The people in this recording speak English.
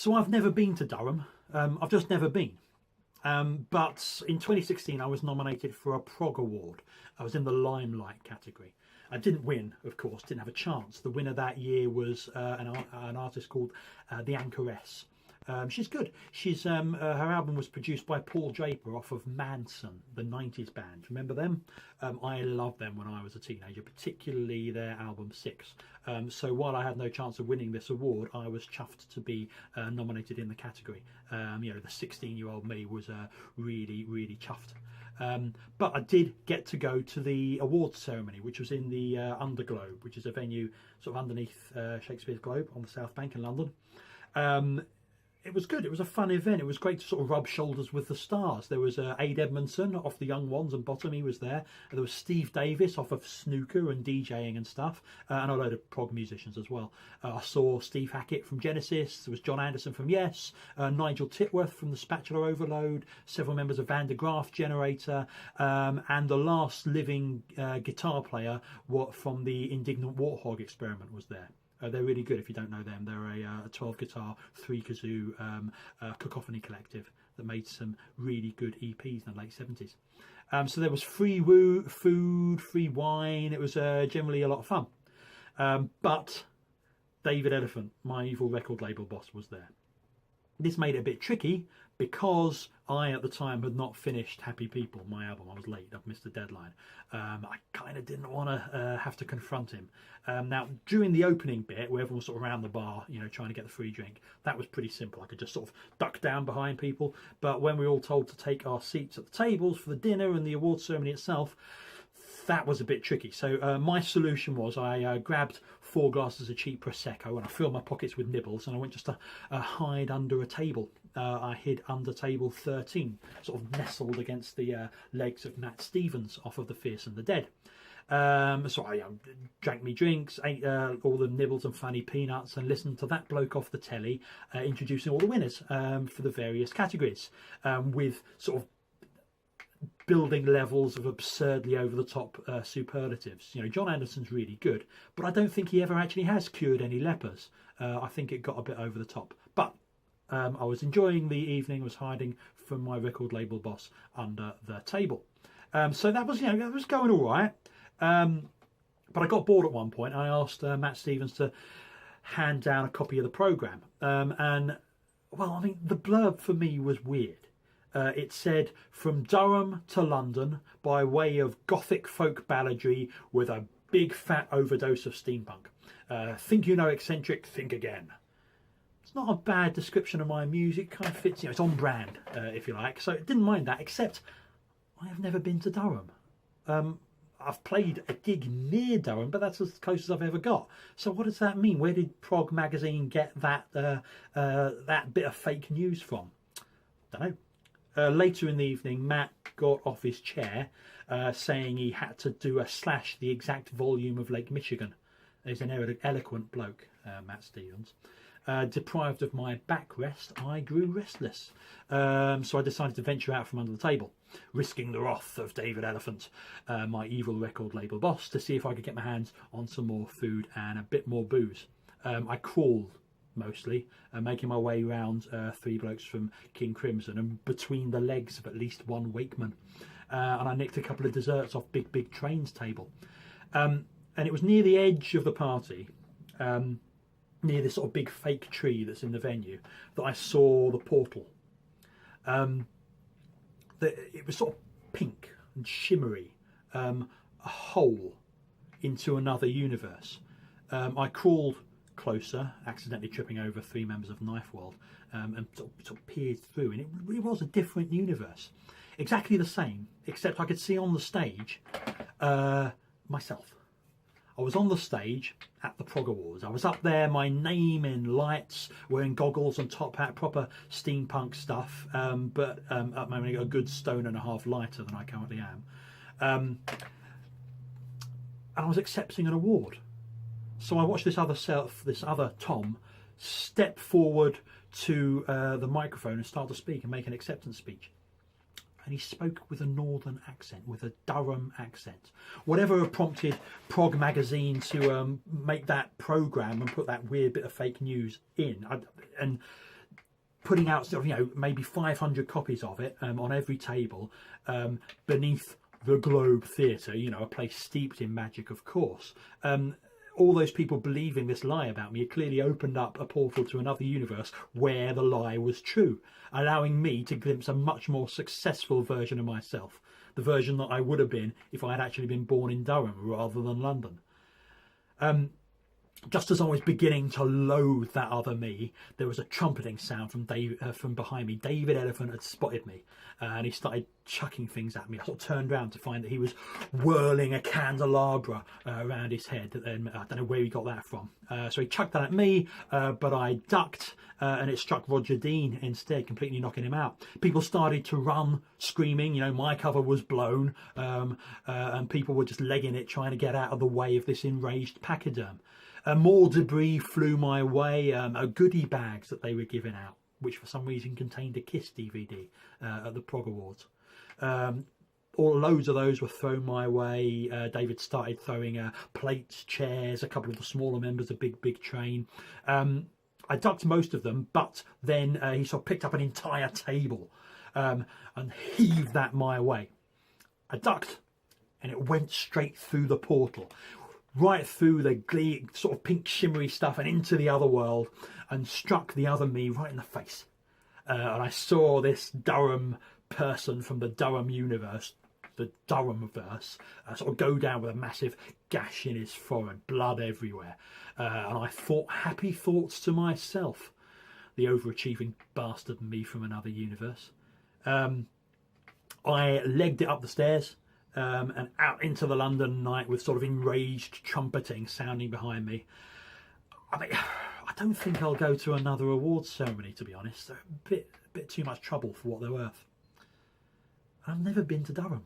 So I've never been to Durham. I've just never been. But in 2016, I was nominated for a Prog Award. I was in the Limelight category. I didn't win, of course, didn't have a chance. The winner that year was an artist called The Anchoress. She's good. She's her album was produced by Paul Draper off of Manson, the 90s band. Remember them? I loved them when I was a teenager, particularly their album 6. So while I had no chance of winning this award, I was chuffed to be nominated in the category. You know, the 16-year-old me was really, really chuffed. But I did get to go to the awards ceremony, which was in the Underglobe, which is a venue sort of underneath Shakespeare's Globe on the South Bank in London. It was good. It was a fun event. It was great to sort of rub shoulders with the stars. There was Ade Edmondson off the Young Ones and Bottom. He was there. There was Steve Davis off of snooker and DJing and stuff, and a load of prog musicians as well. I saw Steve Hackett from Genesis. There was John Anderson from Yes, Nigel Titworth from the Spatula Overload, several members of Van de Graaff Generator, and the last living guitar player from the Indignant Warthog Experiment was there. They're really good if you don't know them. They're a 12 guitar, 3 kazoo cacophony collective that made some really good EPs in the late 70s. So there was free food, free wine. It was generally a lot of fun. But David Elephant, my evil record label boss, was there. This made it a bit tricky because I, at the time, had not finished Happy People, my album. I was late. I've missed the deadline. I kind of didn't want to have to confront him. Now, during the opening bit, where everyone was sort of around the bar, you know, trying to get the free drink, that was pretty simple. I could just sort of duck down behind people. But when we were all told to take our seats at the tables for the dinner and the award ceremony itself, that was a bit tricky. So my solution was I grabbed 4 glasses of cheap Prosecco and I filled my pockets with nibbles, and I went just to hide under a table. I hid under table 13, sort of nestled against the legs of Matt Stevens off of The Fierce and the Dead. So I drank me drinks, ate all the nibbles and funny peanuts, and listened to that bloke off the telly introducing all the winners for the various categories, with sort of building levels of absurdly over-the-top superlatives. You know, John Anderson's really good, but I don't think he ever actually has cured any lepers. I think it got a bit over the top. But I was enjoying the evening, was hiding from my record label boss under the table. So that was, you know, that was going all right. But I got bored at one point. I asked Matt Stevens to hand down a copy of the programme. And, well, I mean, the blurb for me was weird. It said, from Durham to London by way of gothic folk balladry with a big fat overdose of steampunk. Think you know eccentric, think again. It's not a bad description of my music. Kind of fits, you know, it's on brand, if you like. So I didn't mind that, except I have never been to Durham. I've played a gig near Durham, but that's as close as I've ever got. So what does that mean? Where did Prog magazine get that that bit of fake news from? Don't know. Later in the evening, Matt got off his chair, saying he had to do a slash the exact volume of Lake Michigan. He's an eloquent bloke, Matt Stevens. Deprived of my backrest, I grew restless. So I decided to venture out from under the table, risking the wrath of David Elephant, my evil record label boss, to see if I could get my hands on some more food and a bit more booze. I crawled, mostly, making my way round 3 blokes from King Crimson and between the legs of at least one Wakeman. And I nicked a couple of desserts off Big Train's table. And it was near the edge of the party, near this sort of big fake tree that's in the venue, that I saw the portal. It was sort of pink and shimmery, a hole into another universe. I crawled closer, accidentally tripping over 3 members of Knife World, and sort of peered through, and it really was a different universe. Exactly the same, except I could see on the stage myself. I was on the stage at the Prog Awards. I was up there, my name in lights, wearing goggles and top hat, proper steampunk stuff, but I'm only a good 1.5 stone lighter than I currently am. And I was accepting an award. So I watched this other Tom, step forward to the microphone and start to speak and make an acceptance speech. And he spoke with a northern accent, with a Durham accent. Whatever prompted Prog magazine to make that programme and put that weird bit of fake news in. And putting out sort of, you know, maybe 500 copies of it on every table beneath the Globe Theatre, you know, a place steeped in magic, of course. All those people believing this lie about me had clearly opened up a portal to another universe where the lie was true, allowing me to glimpse a much more successful version of myself, the version that I would have been if I had actually been born in Durham rather than London. Just as I was beginning to loathe that other me, there was a trumpeting sound from behind me. David Elephant had spotted me, and he started chucking things at me. I sort of turned around to find that he was whirling a candelabra around his head. And I don't know where he got that from. So he chucked that at me, but I ducked, and it struck Roger Dean instead, completely knocking him out. People started to run, screaming. You know, my cover was blown, and people were just legging it, trying to get out of the way of this enraged pachyderm. More debris flew my way, goodie bags that they were giving out, which for some reason contained a Kiss DVD at the Prog Awards. Loads of those were thrown my way. David started throwing plates, chairs, a couple of the smaller members of Big Train. I ducked most of them, but then he sort of picked up an entire table and heaved that my way. I ducked, and it went straight through the portal, right through the sort of pink shimmery stuff and into the other world, and struck the other me right in the face. And I saw this Durham person from the Durham universe, the Durhamverse, sort of go down with a massive gash in his forehead, blood everywhere. And I thought happy thoughts to myself, the overachieving bastard me from another universe. I legged it up the stairs, and out into the London night with sort of enraged trumpeting sounding behind me. I mean, I don't think I'll go to another awards ceremony, to be honest. They're a bit too much trouble for what they're worth. I've never been to Durham.